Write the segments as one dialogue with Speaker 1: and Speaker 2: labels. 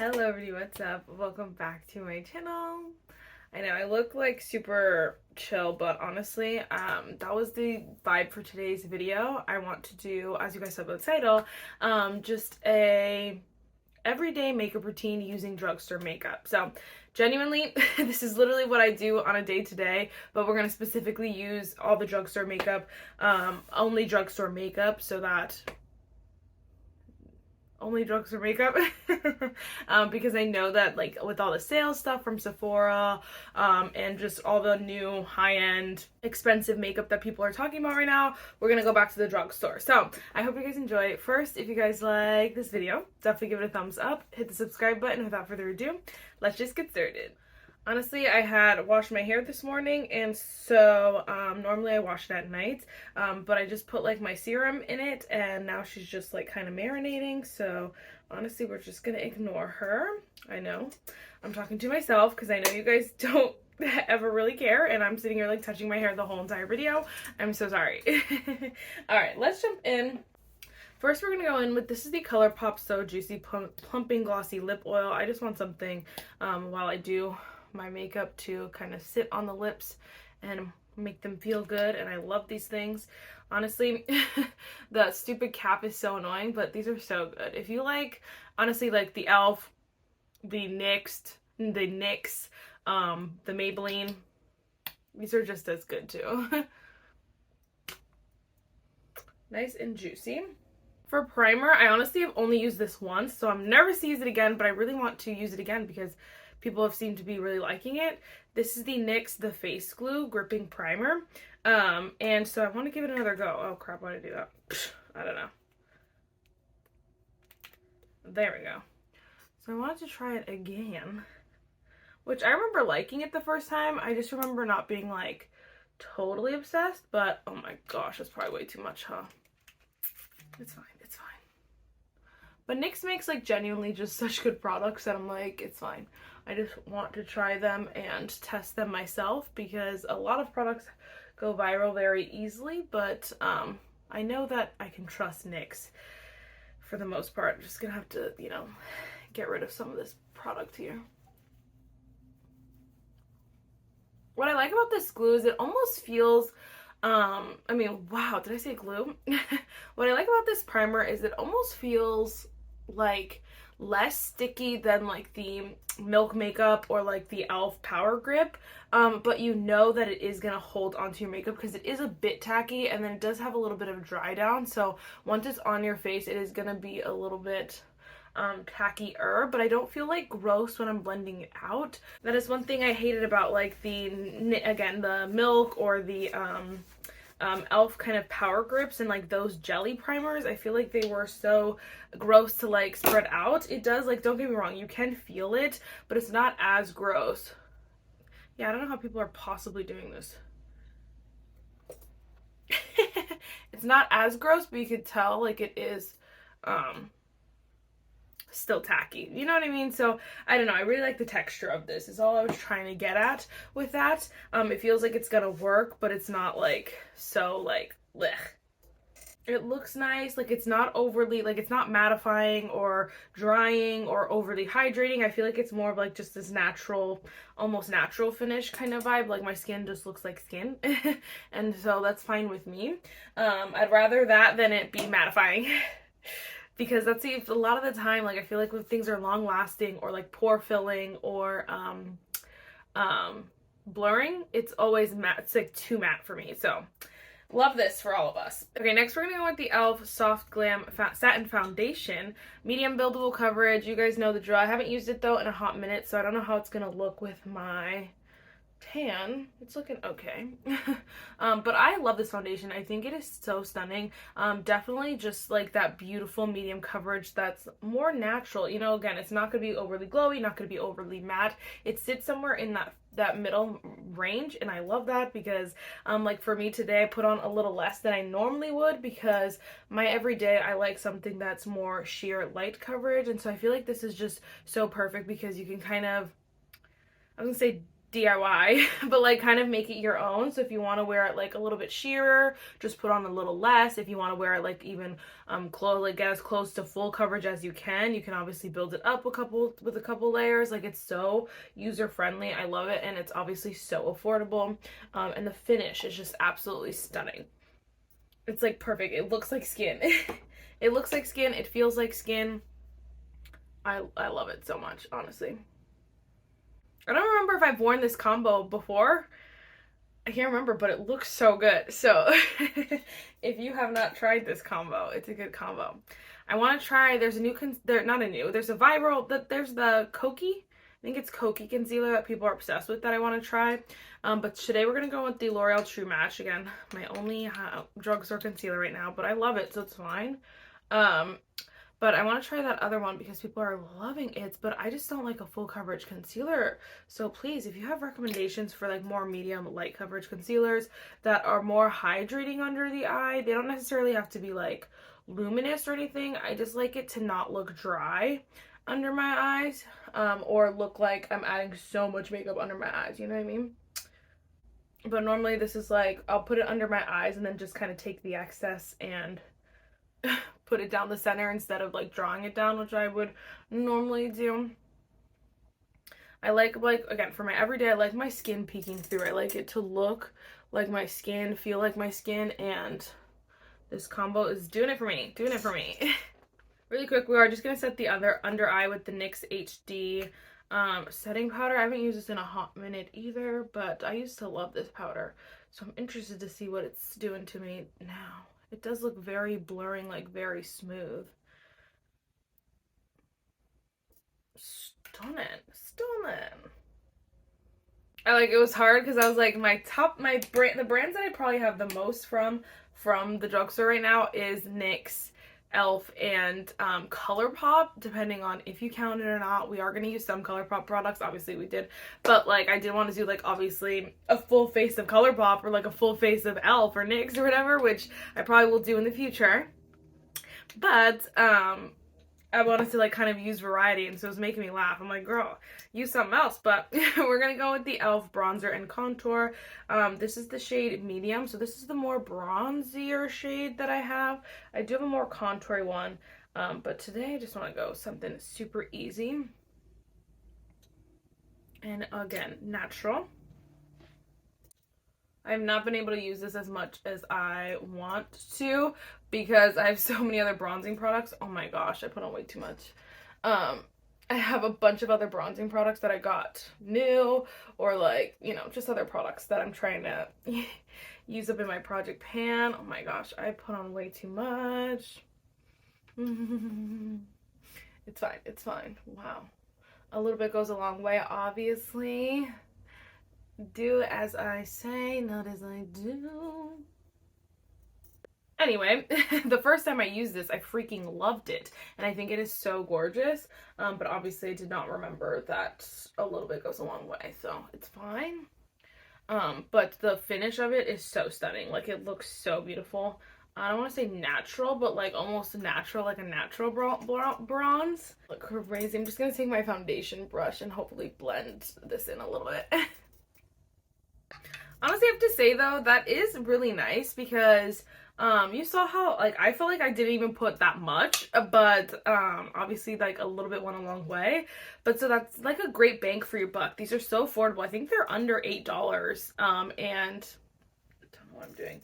Speaker 1: Hello everybody, what's up? Welcome back to my channel. I know I look like super chill, but honestly, that was the vibe for today's video. I want to do, as you guys saw by the title, just a everyday makeup routine using drugstore makeup. So genuinely, this is literally what I do on a day-to-day, but we're going to specifically use all the drugstore makeup, only drugstore makeup, so that only drugstore makeup because I know that like with all the sales stuff from Sephora and just all the new high-end expensive makeup that people are talking about right now, we're gonna go back to the drugstore. So I hope you guys enjoy. First, if you guys like this video, definitely give it a thumbs up, hit the subscribe button. Without further ado, let's just get started. Honestly, I had washed my hair this morning, and so normally I wash it at night, but I just put like my serum in it, and now she's just like kind of marinating. So honestly, we're just gonna ignore her. I know I'm talking to myself because I know you guys don't ever really care, and I'm sitting here like touching my hair the whole entire video. I'm so sorry. All right, let's jump in. First, we're gonna go in with, this is the ColourPop So Juicy Plumping Glossy Lip Oil. I just want something while I do my makeup to kind of sit on the lips and make them feel good, and I love these things. Honestly, the stupid cap is so annoying, but these are so good. If you like, honestly, like the e.l.f., the NYX, the Maybelline, these are just as good too. Nice and juicy. For primer, I honestly have only used this once, so I'm nervous to use it again, but I really want to use it again because people have seemed to be really liking it. This is the NYX The Face Glue Gripping Primer. And so I want to give it another go. Oh crap, why did I do that? I don't know. There we go. So I wanted to try it again, which I remember liking it the first time. I just remember not being like totally obsessed, but oh my gosh, that's probably way too much, huh? It's fine, it's fine. But NYX makes like genuinely just such good products that I'm like, it's fine. I just want to try them and test them myself because a lot of products go viral very easily, but I know that I can trust NYX for the most part. I'm just gonna have to, you know, get rid of some of this product here. What I like about this glue is it almost feels, I mean, wow, did I say glue? What I like about this primer is it almost feels like less sticky than like the Milk Makeup or like the e.l.f. Power Grip, but you know that it is going to hold onto your makeup because it is a bit tacky, and then it does have a little bit of dry down, so once it's on your face it is going to be a little bit tacky-er, but I don't feel like gross when I'm blending it out. That is one thing I hated about like the Milk or the e.l.f. kind of power grips and like those jelly primers. I feel like they were so gross to like spread out. It does, like, don't get me wrong, you can feel it, but it's not as gross. Yeah, I don't know how people are possibly doing this. It's not as gross, but you could tell like it is still tacky, you know what I mean? So I don't know, I really like the texture of this is all I was trying to get at with that. It feels like it's gonna work, but it's not like so like blech. It looks nice, like it's not overly, like it's not mattifying or drying or overly hydrating. I feel like it's more of like just this natural, almost natural finish kind of vibe. Like my skin just looks like skin and so that's fine with me. I'd rather that than it be mattifying. Because that's a lot of the time, like I feel like when things are long lasting or like pore filling or blurring, it's always matte. It's like too matte for me. So love this for all of us. Okay, next we're gonna go with the e.l.f. Soft Glam Satin Foundation, medium buildable coverage. You guys know the drill. I haven't used it though in a hot minute, so I don't know how it's gonna look with my tan. It's looking okay. But I love this foundation. I think it is so stunning. Definitely just like that beautiful medium coverage that's more natural. You know, again, it's not going to be overly glowy, not going to be overly matte. It sits somewhere in that middle range, and I love that because like for me today I put on a little less than I normally would because my everyday I like something that's more sheer light coverage, and so I feel like this is just so perfect because you can kind of, I was gonna say DIY, but like kind of make it your own. So if you want to wear it like a little bit sheerer, just put on a little less. If you want to wear it like even close, like get as close to full coverage as you can obviously build it up with a couple layers. Like it's so user friendly. I love it, and it's obviously so affordable. And the finish is just absolutely stunning. It's like perfect. It looks like skin. It looks like skin. It feels like skin. I love it so much, honestly. I don't remember if I've worn this combo before. I can't remember, but it looks so good. So if you have not tried this combo, it's a good combo. I want to try, there's a new, there's a viral, there's the Koki. I think it's Koki concealer that people are obsessed with that I want to try. But today we're going to go with the L'Oreal True Match. Again, my only drugstore concealer right now, but I love it, so it's fine. But I want to try that other one because people are loving it, but I just don't like a full coverage concealer. So please, if you have recommendations for like more medium light coverage concealers that are more hydrating under the eye, they don't necessarily have to be like luminous or anything. I just like it to not look dry under my eyes, or look like I'm adding so much makeup under my eyes, you know what I mean? But normally this is like, I'll put it under my eyes and then just kind of take the excess and put it down the center instead of like drawing it down, which I would normally do. I like again, for my everyday, I like my skin peeking through. I like it to look like my skin, feel like my skin, and this combo is doing it for me. Really quick, we are just gonna set the other under eye with the NYX HD setting powder. I haven't used this in a hot minute either, but I used to love this powder, so I'm interested to see what it's doing to me now. It does look very blurring, like very smooth. Stunning. It was hard because I was like, the brands that I probably have the most from the drugstore right now is NYX, e.l.f., and ColourPop, depending on if you count it or not. We are going to use some ColourPop products, obviously we did, but like I did want to do like obviously a full face of ColourPop or like a full face of e.l.f. or NYX or whatever, which I probably will do in the future. But I wanted to like kind of use variety, and so it was making me laugh. I'm like, girl, use something else. But we're gonna go with the e.l.f. bronzer and contour. This is the shade medium, so this is the more bronzier shade that I have. I do have a more contoury one, but today I just want to go something super easy. And again, natural. I have not been able to use this as much as I want to because I have so many other bronzing products. Oh my gosh, I put on way too much. I have a bunch of other bronzing products that I got new, or like, you know, just other products that I'm trying to use up in my project pan. Oh my gosh, I put on way too much. It's fine. Wow. A little bit goes a long way, obviously. Do as I say, not as I do. Anyway, the first time I used this, I freaking loved it, and I think it is so gorgeous, but obviously I did not remember that a little bit goes a long way, so it's fine. But the finish of it is so stunning. Like, it looks so beautiful. I don't want to say natural, but like almost natural, like a natural bronze. Look crazy. I'm just gonna take my foundation brush and hopefully blend this in a little bit. Honestly, I have to say though, that is really nice because you saw how like I felt like I didn't even put that much, but obviously like a little bit went a long way. But so that's like a great bang for your buck. These are so affordable. I think they're under $8. And I don't know what I'm doing.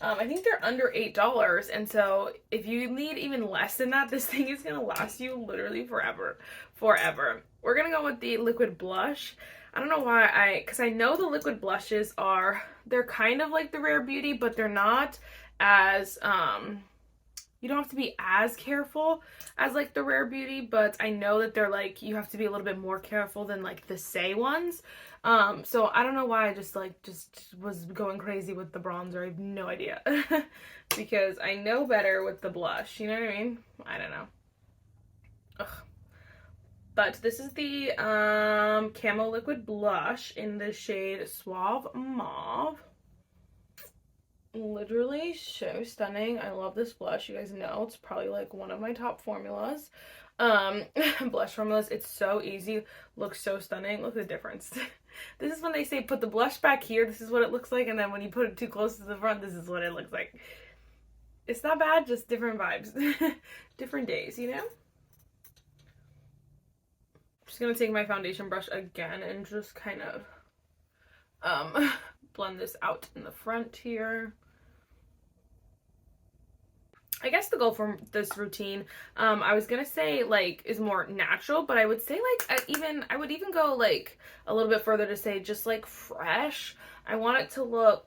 Speaker 1: I think they're under $8, and so if you need even less than that, this thing is gonna last you literally forever. We're gonna go with the liquid blush. I don't know why because I know the liquid blushes they're kind of like the Rare Beauty, but they're not as, you don't have to be as careful as like the Rare Beauty, but I know that they're like, you have to be a little bit more careful than like the Say ones. So I don't know why I just was going crazy with the bronzer. I have no idea. Because I know better with the blush, you know what I mean? I don't know. Ugh. But this is the Camo Liquid Blush in the shade Suave Mauve. Literally so stunning. I love this blush. You guys know it's probably like one of my top formulas. Um, blush formulas. It's so easy. Looks so stunning. Look at the difference. This is when they say put the blush back here. This is what it looks like. And then when you put it too close to the front, this is what it looks like. It's not bad, just different vibes. Different days, you know? Just gonna take my foundation brush again and just kind of blend this out in the front here. I guess the goal from this routine, I was gonna say like is more natural, but I would say like I would even go like a little bit further to say just like fresh. I want it to look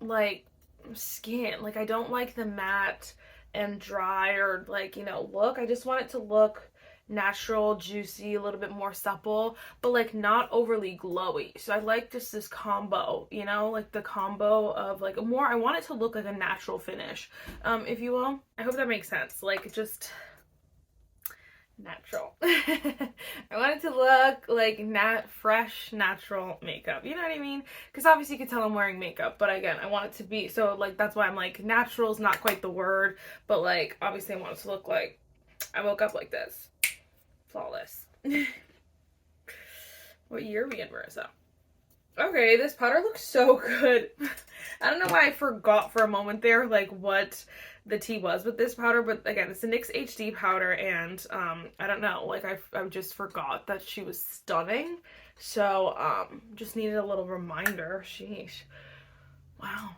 Speaker 1: like skin. Like I don't like the matte and dry or like, you know, look. I just want it to look natural, juicy, a little bit more supple, but like not overly glowy. So I like just this combo, you know, like the combo of like more, I want it to look like a natural finish, if you will. I hope that makes sense. Like just natural. I want it to look like fresh, natural makeup. You know what I mean? Because obviously you can tell I'm wearing makeup, but again, I want it to be, so like that's why I'm like natural is not quite the word, but like obviously I want it to look like I woke up like this. Flawless. What year are we in, Marissa? Okay, this powder looks so good. I don't know why I forgot for a moment there, like, what the tea was with this powder, but again, it's a NYX HD powder, and, I don't know, like, I just forgot that she was stunning, so, just needed a little reminder. Sheesh. Wow.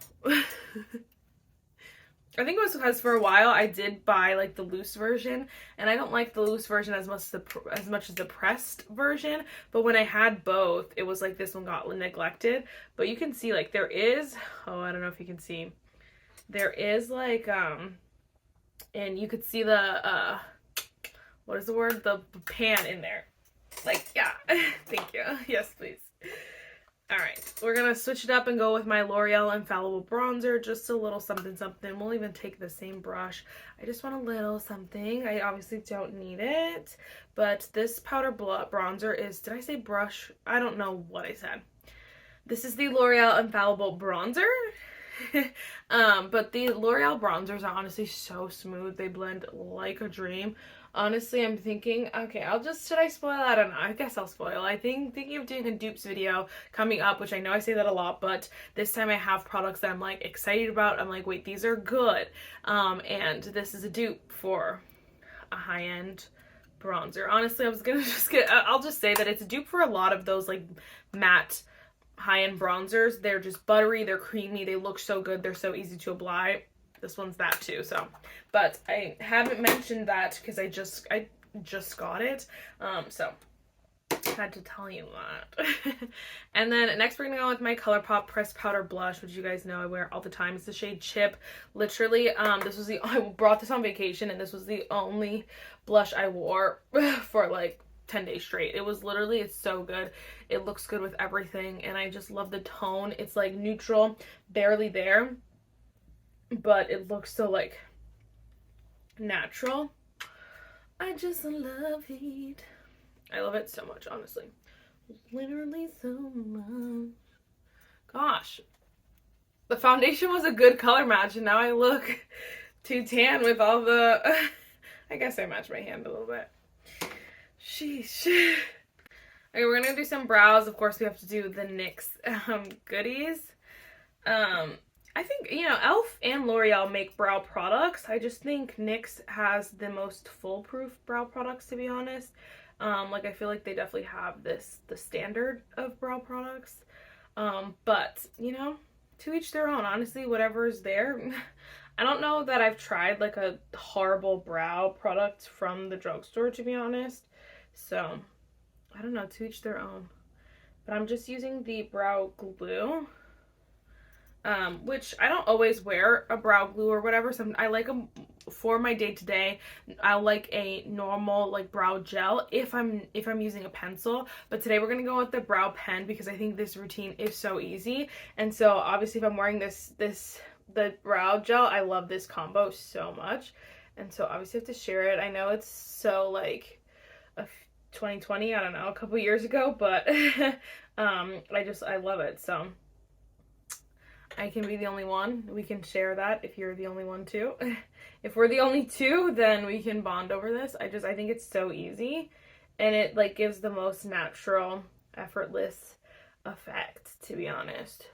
Speaker 1: I think it was because for a while I did buy like the loose version, and I don't like the loose version as much as the pressed version, but when I had both, it was like this one got neglected. But you can see like there is, oh, I don't know if you can see, there is like and you could see the what is the word, the pan in there, like, yeah. Thank you. Yes, please. Alright, we're gonna switch it up and go with my L'Oreal Infallible Bronzer, just a little something something. We'll even take the same brush. I just want a little something. I obviously don't need it, but this powder bronzer is, did I say brush? I don't know what I said. This is the L'Oreal Infallible Bronzer. But the L'Oreal bronzers are honestly so smooth. They blend like a dream. Honestly, I'm thinking, okay, should I spoil? I don't know. I guess I'll spoil. I thinking of doing a dupes video coming up, which I know I say that a lot, but this time I have products that I'm like excited about. I'm like, wait, these are good. And this is a dupe for a high-end bronzer. Honestly, I was gonna I'll just say that it's a dupe for a lot of those like matte high-end bronzers. They're just buttery, they're creamy, they look so good, they're so easy to apply. This one's that too, so. But I haven't mentioned that because I just got it, so I had to tell you that. And then next we're gonna go with my ColourPop Pressed Powder Blush, which you guys know I wear all the time. It's the shade Chip. Literally, I brought this on vacation, and this was the only blush I wore for like 10 days straight. It was literally, it's so good. It looks good with everything, and I just love the tone. It's like neutral, barely there, but it looks so like natural. I just love it. I love it so much, honestly. Literally so much. Gosh. The foundation was a good color match, and now I look too tan with all the I guess I matched my hand a little bit. Sheesh. Okay, we're gonna do some brows. Of course, we have to do the NYX goodies. I think, you know, e.l.f. and L'Oreal make brow products. I just think NYX has the most foolproof brow products, to be honest. Like, I feel like they definitely have the standard of brow products. But, you know, to each their own. Honestly, whatever is there. I don't know that I've tried, like, a horrible brow product from the drugstore, to be honest. So, I don't know, to each their own. But I'm just using the brow glue. Which I don't always wear a brow glue or whatever. I like them for my day-to-day. I like a normal like brow gel if I'm using a pencil. But today we're gonna go with the brow pen because I think this routine is so easy. And so obviously if I'm wearing the brow gel, I love this combo so much. And so obviously I have to share it. I know it's so like 2020, I don't know, a couple years ago, but I love it. So I can be the only one. We can share that if you're the only one too. If we're the only two, then we can bond over this. I think it's so easy, and it like gives the most natural, effortless effect, to be honest.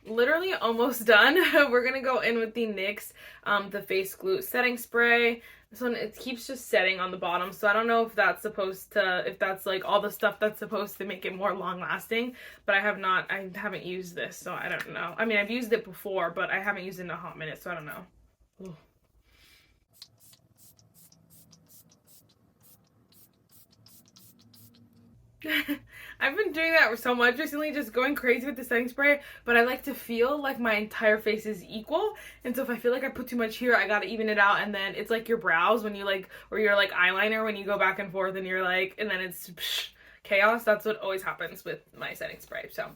Speaker 1: Literally almost done. We're gonna go in with the NYX the face glue setting spray. This one, it keeps just setting on the bottom, so I don't know if that's supposed to, if that's like all the stuff that's supposed to make it more long lasting, but I haven't used this, so I don't know. I mean, I've used it before, but I haven't used it in a hot minute, so I don't know. Ooh. I've been doing that so much recently, just going crazy with the setting spray, but I like to feel like my entire face is equal, and so if I feel like I put too much here, I gotta even it out, and then it's like your brows when you like, or your like eyeliner when you go back and forth and you're like, and then it's chaos. That's what always happens with my setting spray, so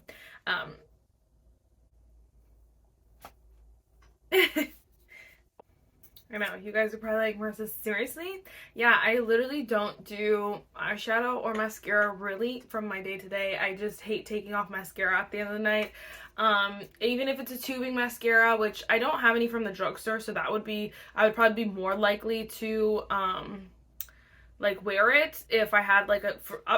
Speaker 1: I know, you guys are probably like, Marissa, seriously? Yeah, I literally don't do eyeshadow or mascara really from my day to day. I just hate taking off mascara at the end of the night. Even if it's a tubing mascara, which I don't have any from the drugstore, so that would be, I would probably be more likely to, like wear it if I had like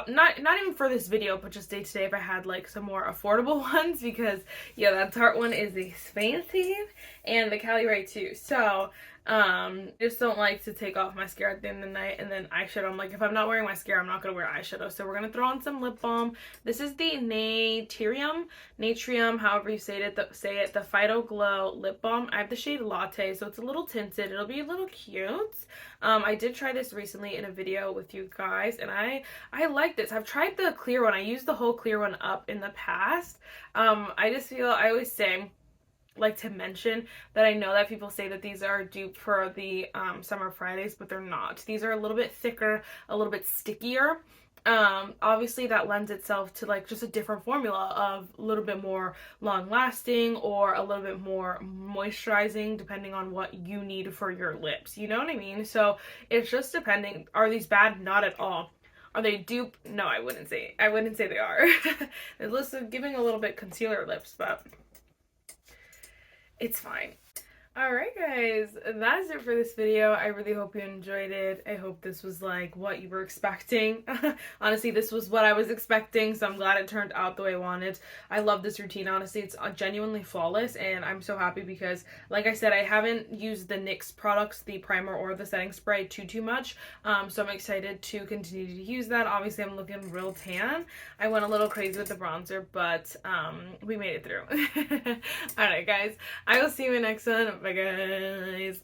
Speaker 1: not even for this video, but just day to day if I had like some more affordable ones, because yeah, that Tarte one is expensive, and the Cali Ray too. So just don't like to take off mascara at the end of the night. And then eyeshadow, I'm like, if I'm not wearing mascara, I'm not gonna wear eyeshadow. So we're gonna throw on some lip balm. This is the Natrium, however you say it, the Phyto Glow lip balm. I have the shade Latte, so it's a little tinted. It'll be a little cute. I did try this recently in a video with you guys, and I like this. I've tried the clear one. I used the whole clear one up in the past. I just feel, I always say, like to mention that I know that people say that these are dupe for the Summer Fridays, but they're not. These are a little bit thicker, a little bit stickier. Obviously that lends itself to like just a different formula of a little bit more long lasting or a little bit more moisturizing, depending on what you need for your lips. You know what I mean? So it's just depending. Are these bad? Not at all. Are they dupe? No, I wouldn't say they are. They're listed giving a little bit concealer lips, but it's fine. Alright guys, that is it for this video. I really hope you enjoyed it. I hope this was like what you were expecting. Honestly, this was what I was expecting, so I'm glad it turned out the way I wanted. I love this routine. Honestly, it's genuinely flawless, and I'm so happy because, like I said, I haven't used the NYX products, the primer or the setting spray too much, so I'm excited to continue to use that. Obviously, I'm looking real tan. I went a little crazy with the bronzer, but we made it through. Alright guys, I will see you in the next one. Bye guys.